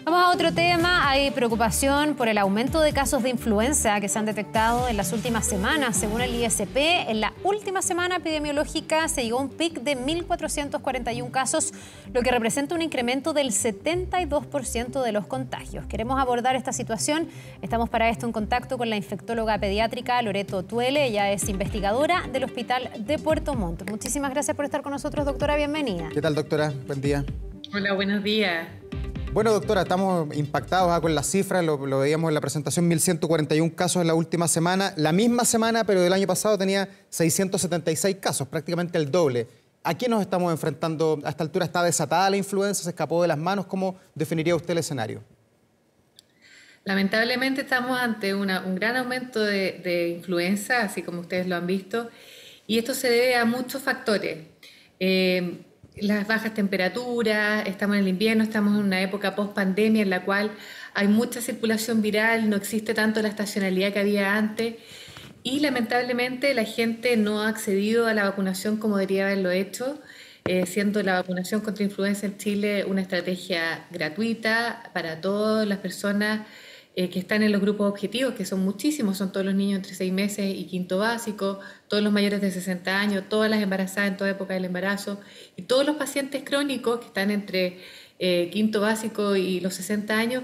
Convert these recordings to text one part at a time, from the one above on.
Vamos a otro tema. Hay preocupación por el aumento de casos de influenza que se han detectado en las últimas semanas. Según el ISP, en la última semana epidemiológica se llegó a un pic de 1.441 casos, lo que representa un incremento del 72% de los contagios. Queremos abordar esta situación. Estamos para esto en contacto con la infectóloga pediátrica Loreto Tuele. Ella es investigadora del Hospital de Puerto Montt. Muchísimas gracias por estar con nosotros, doctora. Bienvenida. ¿Qué tal, doctora? Buen día. Hola, buenos días. Bueno, doctora, estamos impactados con las cifras, lo veíamos en la presentación, 1.141 casos en la última semana. La misma semana, pero del año pasado, tenía 676 casos, prácticamente el doble. ¿A qué nos estamos enfrentando? ¿A esta altura está desatada la influenza? ¿Se escapó de las manos? ¿Cómo definiría usted el escenario? Lamentablemente estamos ante un gran aumento de influenza, así como ustedes lo han visto, y esto se debe a muchos factores. Las bajas temperaturas, estamos en el invierno, estamos en una época post-pandemia en la cual hay mucha circulación viral, no existe tanto la estacionalidad que había antes y lamentablemente la gente no ha accedido a la vacunación como debería haberlo hecho, siendo la vacunación contra influenza en Chile una estrategia gratuita para todas las personas que están en los grupos objetivos, que son muchísimos, son todos los niños entre 6 meses y quinto básico, todos los mayores de 60 años, todas las embarazadas en toda época del embarazo y todos los pacientes crónicos que están entre quinto básico y los 60 años,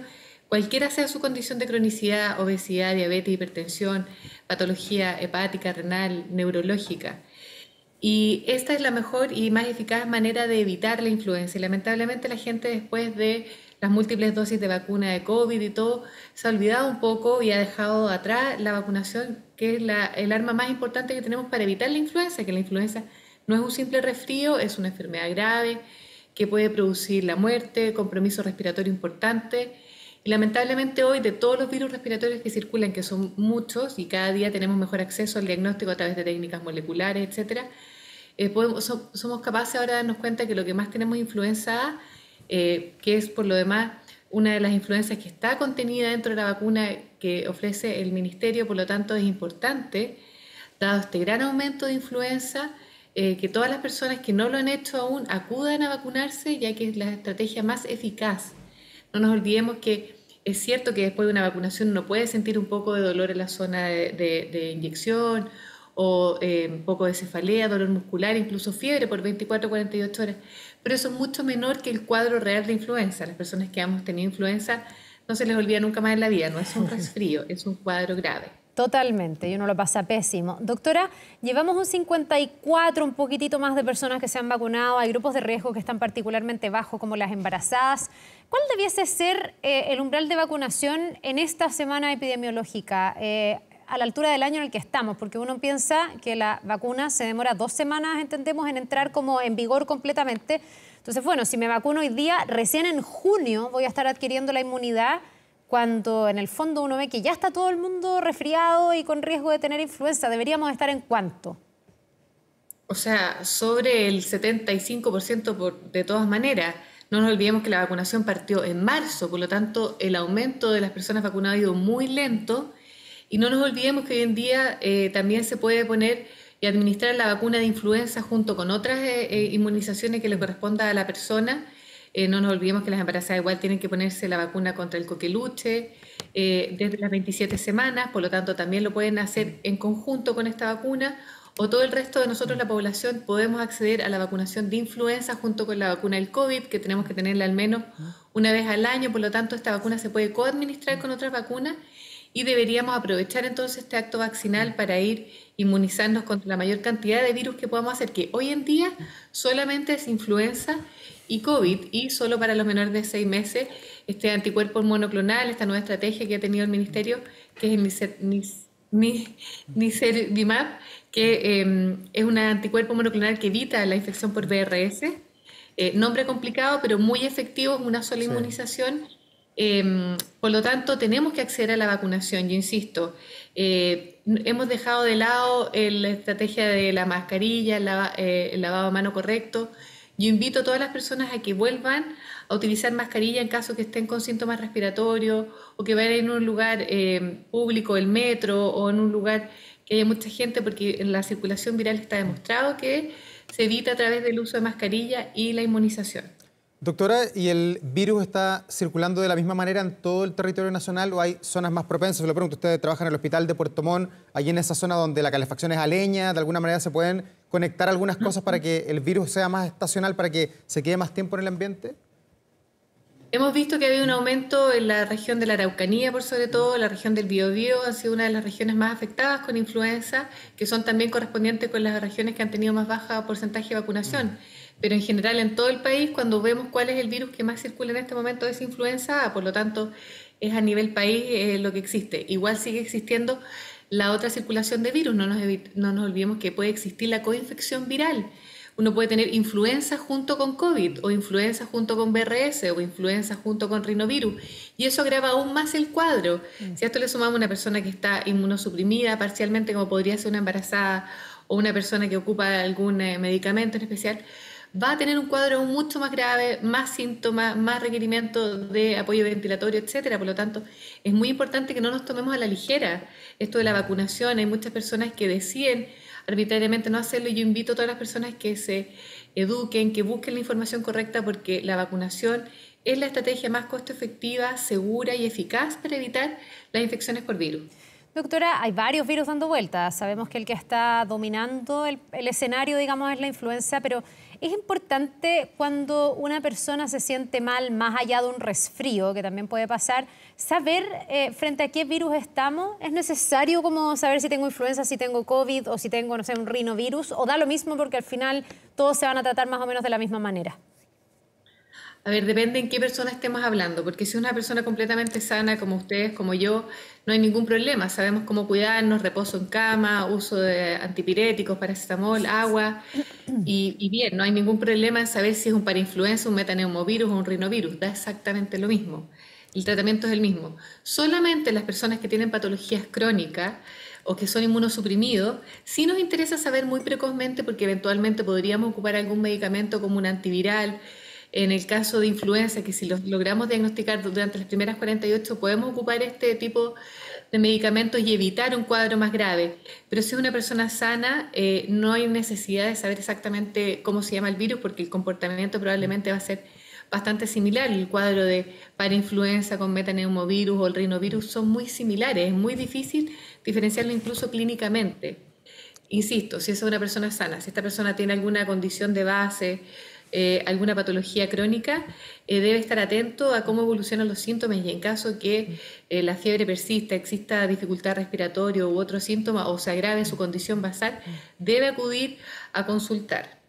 cualquiera sea su condición de cronicidad, obesidad, diabetes, hipertensión, patología hepática, renal, neurológica. Y esta es la mejor y más eficaz manera de evitar la influenza. Y lamentablemente la gente después de las múltiples dosis de vacuna de COVID y todo, se ha olvidado un poco y ha dejado atrás la vacunación, que es el arma más importante que tenemos para evitar la influenza, que la influenza no es un simple resfrío, es una enfermedad grave que puede producir la muerte, compromiso respiratorio importante. Y lamentablemente hoy de todos los virus respiratorios que circulan, que son muchos y cada día tenemos mejor acceso al diagnóstico a través de técnicas moleculares, etcétera, somos capaces ahora de darnos cuenta que lo que más tenemos es influenza A, que es por lo demás una de las influencias que está contenida dentro de la vacuna que ofrece el Ministerio, por lo tanto es importante, dado este gran aumento de influenza, que todas las personas que no lo han hecho aún acudan a vacunarse, ya que es la estrategia más eficaz. No nos olvidemos que es cierto que después de una vacunación uno puede sentir un poco de dolor en la zona de inyección o un poco de cefalea, dolor muscular, incluso fiebre por 24 o 48 horas, pero eso es mucho menor que el cuadro real de influenza. Las personas que hemos tenido influenza no se les olvida nunca más en la vida, no es un resfrío, es un cuadro grave. Totalmente, y uno lo pasa pésimo. Doctora, llevamos un 54, un poquitito más de personas que se han vacunado, hay grupos de riesgo que están particularmente bajos como las embarazadas. ¿Cuál debiese ser el umbral de vacunación en esta semana epidemiológica? A la altura del año en el que estamos, porque uno piensa que la vacuna se demora 2 semanas, entendemos, en entrar como en vigor completamente. Entonces, bueno, si me vacuno hoy día, recién en junio voy a estar adquiriendo la inmunidad, cuando en el fondo uno ve que ya está todo el mundo resfriado y con riesgo de tener influenza. ¿Deberíamos estar en cuánto? O sea, sobre el 75% de todas maneras. No nos olvidemos que la vacunación partió en marzo, por lo tanto el aumento de las personas vacunadas ha ido muy lento. Y no nos olvidemos que hoy en día también se puede poner y administrar la vacuna de influenza junto con otras inmunizaciones que le corresponda a la persona. No nos olvidemos que las embarazadas igual tienen que ponerse la vacuna contra el coqueluche desde las 27 semanas, por lo tanto también lo pueden hacer en conjunto con esta vacuna, o todo el resto de nosotros, la población, podemos acceder a la vacunación de influenza junto con la vacuna del COVID, que tenemos que tenerla al menos una vez al año, por lo tanto esta vacuna se puede coadministrar con otras vacunas. Y deberíamos aprovechar entonces este acto vaccinal para ir inmunizarnos contra la mayor cantidad de virus que podamos hacer, que hoy en día solamente es influenza y COVID, y solo para los menores de 6 meses, este anticuerpo monoclonal, esta nueva estrategia que ha tenido el Ministerio, que es el Nirsevimab, que es un anticuerpo monoclonal que evita la infección por VRS. Nombre complicado, pero muy efectivo, es una sola inmunización. Por lo tanto, tenemos que acceder a la vacunación. Yo insisto, hemos dejado de lado la estrategia de la mascarilla, el lavado de mano correcto. Yo invito a todas las personas a que vuelvan a utilizar mascarilla en caso que estén con síntomas respiratorios o que vayan en un lugar público, el metro, o en un lugar que haya mucha gente, porque en la circulación viral está demostrado que se evita a través del uso de mascarilla y la inmunización. Doctora, ¿y el virus está circulando de la misma manera en todo el territorio nacional o hay zonas más propensas? Se lo pregunto, ustedes trabajan en el hospital de Puerto Montt, allí en esa zona donde la calefacción es a leña, ¿de alguna manera se pueden conectar algunas cosas para que el virus sea más estacional, para que se quede más tiempo en el ambiente? Hemos visto que ha habido un aumento en la región de la Araucanía, por sobre todo, la región del Biobío ha sido una de las regiones más afectadas con influenza, que son también correspondientes con las regiones que han tenido más baja porcentaje de vacunación. Pero en general en todo el país, cuando vemos cuál es el virus que más circula en este momento es influenza, por lo tanto es a nivel país lo que existe. Igual sigue existiendo la otra circulación de virus, no nos olvidemos que puede existir la coinfección viral. Uno puede tener influenza junto con COVID, o influenza junto con BRS, o influenza junto con rinovirus, y eso agrava aún más el cuadro. Si a esto le sumamos una persona que está inmunosuprimida parcialmente, como podría ser una embarazada, o una persona que ocupa algún medicamento en especial, va a tener un cuadro aún mucho más grave, más síntomas, más requerimiento de apoyo ventilatorio, etcétera. Por lo tanto, es muy importante que no nos tomemos a la ligera esto de la vacunación. Hay muchas personas que deciden arbitrariamente no hacerlo y yo invito a todas las personas que se eduquen, que busquen la información correcta porque la vacunación es la estrategia más costo efectiva, segura y eficaz para evitar las infecciones por virus. Doctora, hay varios virus dando vueltas. Sabemos que el que está dominando el escenario, digamos, es la influenza, pero es importante cuando una persona se siente mal, más allá de un resfrío, que también puede pasar, saber frente a qué virus estamos. ¿Es necesario como saber si tengo influenza, si tengo COVID o si tengo, no sé, un rinovirus? ¿O da lo mismo porque al final todos se van a tratar más o menos de la misma manera? A ver, depende en qué persona estemos hablando, porque si es una persona completamente sana, como ustedes, como yo, no hay ningún problema. Sabemos cómo cuidarnos, reposo en cama, uso de antipiréticos, paracetamol, agua, y bien, no hay ningún problema en saber si es un parainfluenza, un metaneumovirus o un rinovirus. Da exactamente lo mismo. El tratamiento es el mismo. Solamente las personas que tienen patologías crónicas o que son inmunosuprimidos, sí nos interesa saber muy precozmente porque eventualmente podríamos ocupar algún medicamento como un antiviral. En el caso de influenza, que si los logramos diagnosticar durante las primeras 48, podemos ocupar este tipo de medicamentos y evitar un cuadro más grave. Pero si es una persona sana, no hay necesidad de saber exactamente cómo se llama el virus, porque el comportamiento probablemente va a ser bastante similar. El cuadro de parainfluenza con metaneumovirus o el rinovirus son muy similares. Es muy difícil diferenciarlo incluso clínicamente. Insisto, si es una persona sana, si esta persona tiene alguna condición de base, alguna patología crónica, debe estar atento a cómo evolucionan los síntomas y en caso que la fiebre persista, exista dificultad respiratoria u otro síntoma o se agrave su condición basal, debe acudir a consultar.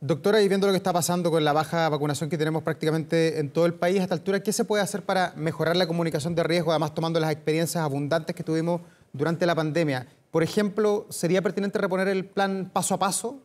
Doctora, y viendo lo que está pasando con la baja vacunación que tenemos prácticamente en todo el país a esta altura, ¿qué se puede hacer para mejorar la comunicación de riesgo, además tomando las experiencias abundantes que tuvimos durante la pandemia? Por ejemplo, ¿sería pertinente reponer el plan paso a paso?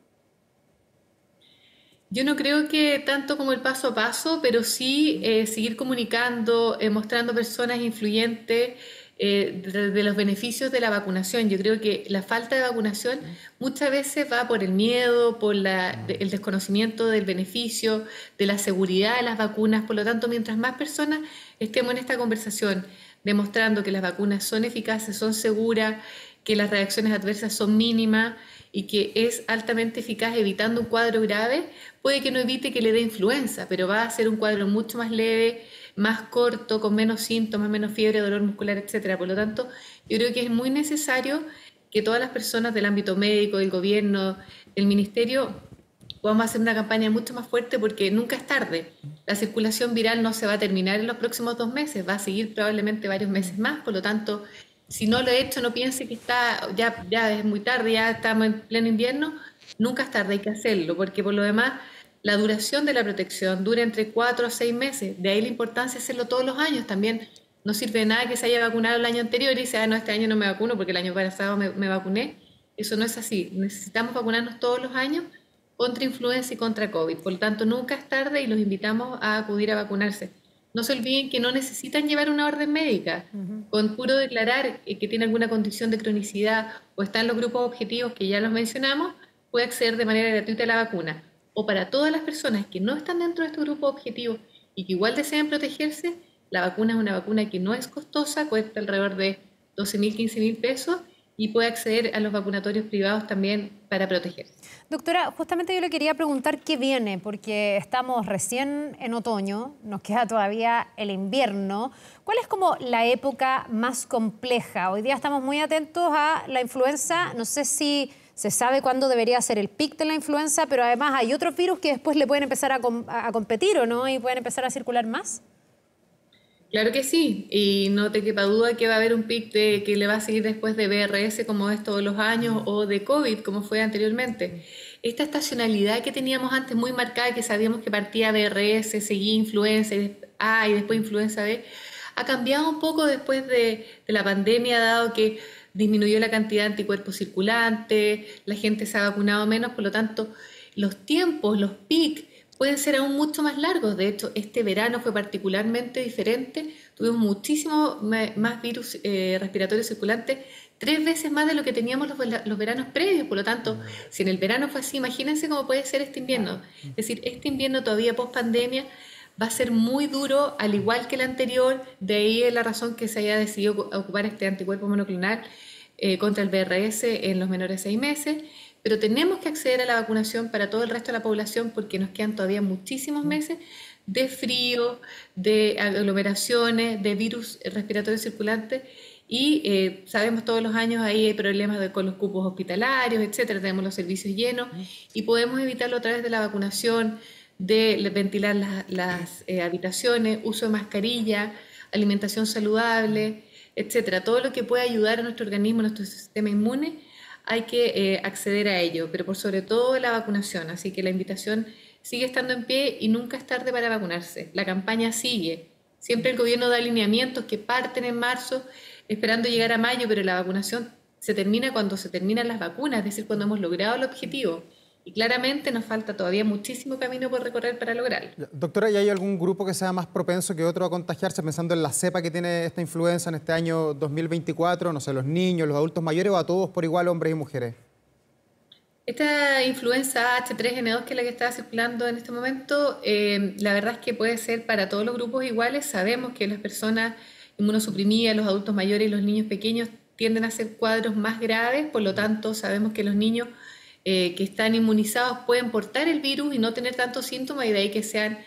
Yo no creo que tanto como el paso a paso, pero sí seguir comunicando, mostrando personas influyentes de los beneficios de la vacunación. Yo creo que la falta de vacunación muchas veces va por el miedo, por el desconocimiento del beneficio, de la seguridad de las vacunas. Por lo tanto, mientras más personas estemos en esta conversación demostrando que las vacunas son eficaces, son seguras, que las reacciones adversas son mínimas y que es altamente eficaz evitando un cuadro grave, puede que no evite que le dé influenza, pero va a ser un cuadro mucho más leve, más corto, con menos síntomas, menos fiebre, dolor muscular, etcétera. Por lo tanto, yo creo que es muy necesario que todas las personas del ámbito médico, del gobierno, del ministerio, podamos hacer una campaña mucho más fuerte porque nunca es tarde. La circulación viral no se va a terminar en los próximos 2 meses, va a seguir probablemente varios meses más, por lo tanto, si no lo he hecho, no piense que ya es muy tarde, ya estamos en pleno invierno, nunca es tarde, hay que hacerlo, porque por lo demás la duración de la protección dura entre 4 a 6 meses, de ahí la importancia de hacerlo todos los años. También no sirve de nada que se haya vacunado el año anterior y dice, no, este año no me vacuno porque el año pasado me vacuné. Eso no es así, necesitamos vacunarnos todos los años contra influenza y contra COVID, por lo tanto nunca es tarde y los invitamos a acudir a vacunarse. No se olviden que no necesitan llevar una orden médica. Con puro declarar que tiene alguna condición de cronicidad o está en los grupos objetivos que ya los mencionamos, puede acceder de manera gratuita a la vacuna. O para todas las personas que no están dentro de estos grupos objetivos y que igual desean protegerse, la vacuna es una vacuna que no es costosa, cuesta alrededor de 12.000, 15.000 pesos y puede acceder a los vacunatorios privados también para protegerse. Doctora, justamente yo le quería preguntar qué viene, porque estamos recién en otoño, nos queda todavía el invierno. ¿Cuál es como la época más compleja? Hoy día estamos muy atentos a la influenza, no sé si se sabe cuándo debería ser el pic de la influenza, pero además hay otros virus que después le pueden empezar a competir, ¿o no? Y pueden empezar a circular más. Claro que sí, y no te quepa duda que va a haber un pic que le va a seguir después de BRS como es todos los años o de COVID como fue anteriormente. Esta estacionalidad que teníamos antes muy marcada, que sabíamos que partía BRS, seguía influenza A y después influenza B, ha cambiado un poco después de la pandemia, dado que disminuyó la cantidad de anticuerpos circulantes, la gente se ha vacunado menos, por lo tanto los tiempos, los pics, pueden ser aún mucho más largos. De hecho, este verano fue particularmente diferente. Tuvimos muchísimo más virus respiratorios circulantes, 3 veces más de lo que teníamos los veranos previos. Por lo tanto, si en el verano fue así, imagínense cómo puede ser este invierno. Es decir, este invierno todavía post pandemia va a ser muy duro, al igual que el anterior. De ahí es la razón que se haya decidido ocupar este anticuerpo monoclonal contra el BRS en los menores de 6 meses. Pero tenemos que acceder a la vacunación para todo el resto de la población porque nos quedan todavía muchísimos meses de frío, de aglomeraciones, de virus respiratorios circulantes y sabemos todos los años ahí hay problemas con los cupos hospitalarios, etcétera, tenemos los servicios llenos y podemos evitarlo a través de la vacunación, de ventilar las habitaciones, uso de mascarilla, alimentación saludable, etcétera, todo lo que pueda ayudar a nuestro organismo, a nuestro sistema inmune. Hay que acceder a ello, pero por sobre todo la vacunación. Así que la invitación sigue estando en pie y nunca es tarde para vacunarse. La campaña sigue. Siempre el gobierno da alineamientos que parten en marzo, esperando llegar a mayo, pero la vacunación se termina cuando se terminan las vacunas, es decir, cuando hemos logrado el objetivo. Y claramente nos falta todavía muchísimo camino por recorrer para lograrlo. Doctora, ¿y hay algún grupo que sea más propenso que otro a contagiarse, pensando en la cepa que tiene esta influenza en este año 2024? No sé, los niños, los adultos mayores o a todos por igual, hombres y mujeres. Esta influenza H3N2, que es la que está circulando en este momento, la verdad es que puede ser para todos los grupos iguales. Sabemos que las personas inmunosuprimidas, los adultos mayores y los niños pequeños tienden a ser cuadros más graves, por lo tanto sabemos que los niños que están inmunizados pueden portar el virus y no tener tantos síntomas y de ahí que sean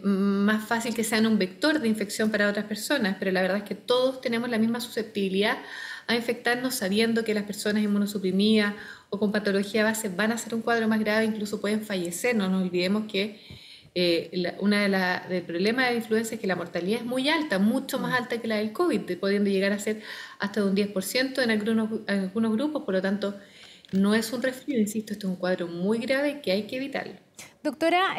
más fácil que sean un vector de infección para otras personas, pero la verdad es que todos tenemos la misma susceptibilidad a infectarnos sabiendo que las personas inmunosuprimidas o con patología base van a ser un cuadro más grave, incluso pueden fallecer. No nos olvidemos que del problema de la influenza es que la mortalidad es muy alta, mucho más alta que la del COVID, pudiendo llegar a ser hasta de un 10% en algunos grupos, por lo tanto no es un resfrío, insisto, esto es un cuadro muy grave que hay que evitarlo. Doctora,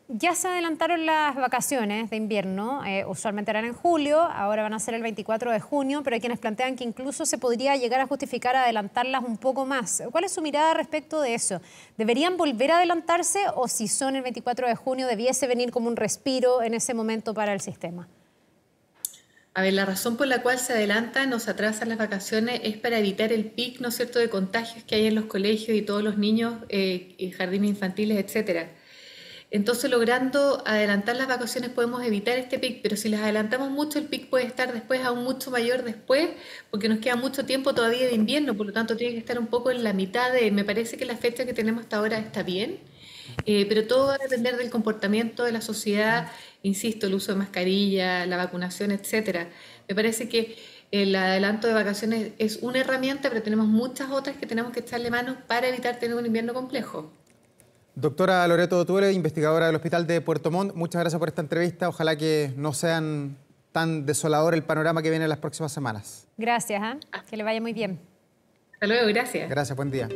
ya se adelantaron las vacaciones de invierno, usualmente eran en julio, ahora van a ser el 24 de junio, pero hay quienes plantean que incluso se podría llegar a justificar adelantarlas un poco más. ¿Cuál es su mirada respecto de eso? ¿Deberían volver a adelantarse o si son el 24 de junio debiese venir como un respiro en ese momento para el sistema? A ver, la razón por la cual se adelantan o se atrasan las vacaciones es para evitar el pic, ¿no es cierto?, de contagios que hay en los colegios y todos los niños, jardines infantiles, etcétera. Entonces, logrando adelantar las vacaciones podemos evitar este pic, pero si las adelantamos mucho, el pic puede estar después aún mucho mayor después, porque nos queda mucho tiempo todavía de invierno, por lo tanto tiene que estar un poco en la mitad me parece que la fecha que tenemos hasta ahora está bien, pero todo va a depender del comportamiento de la sociedad, insisto, el uso de mascarilla, la vacunación, etcétera. Me parece que el adelanto de vacaciones es una herramienta, pero tenemos muchas otras que tenemos que echarle manos para evitar tener un invierno complejo. Doctora Loreto Tuele, investigadora del Hospital de Puerto Montt, muchas gracias por esta entrevista. Ojalá que no sean tan desolador el panorama que viene en las próximas semanas. Gracias, que le vaya muy bien. Hasta luego, gracias. Gracias, buen día.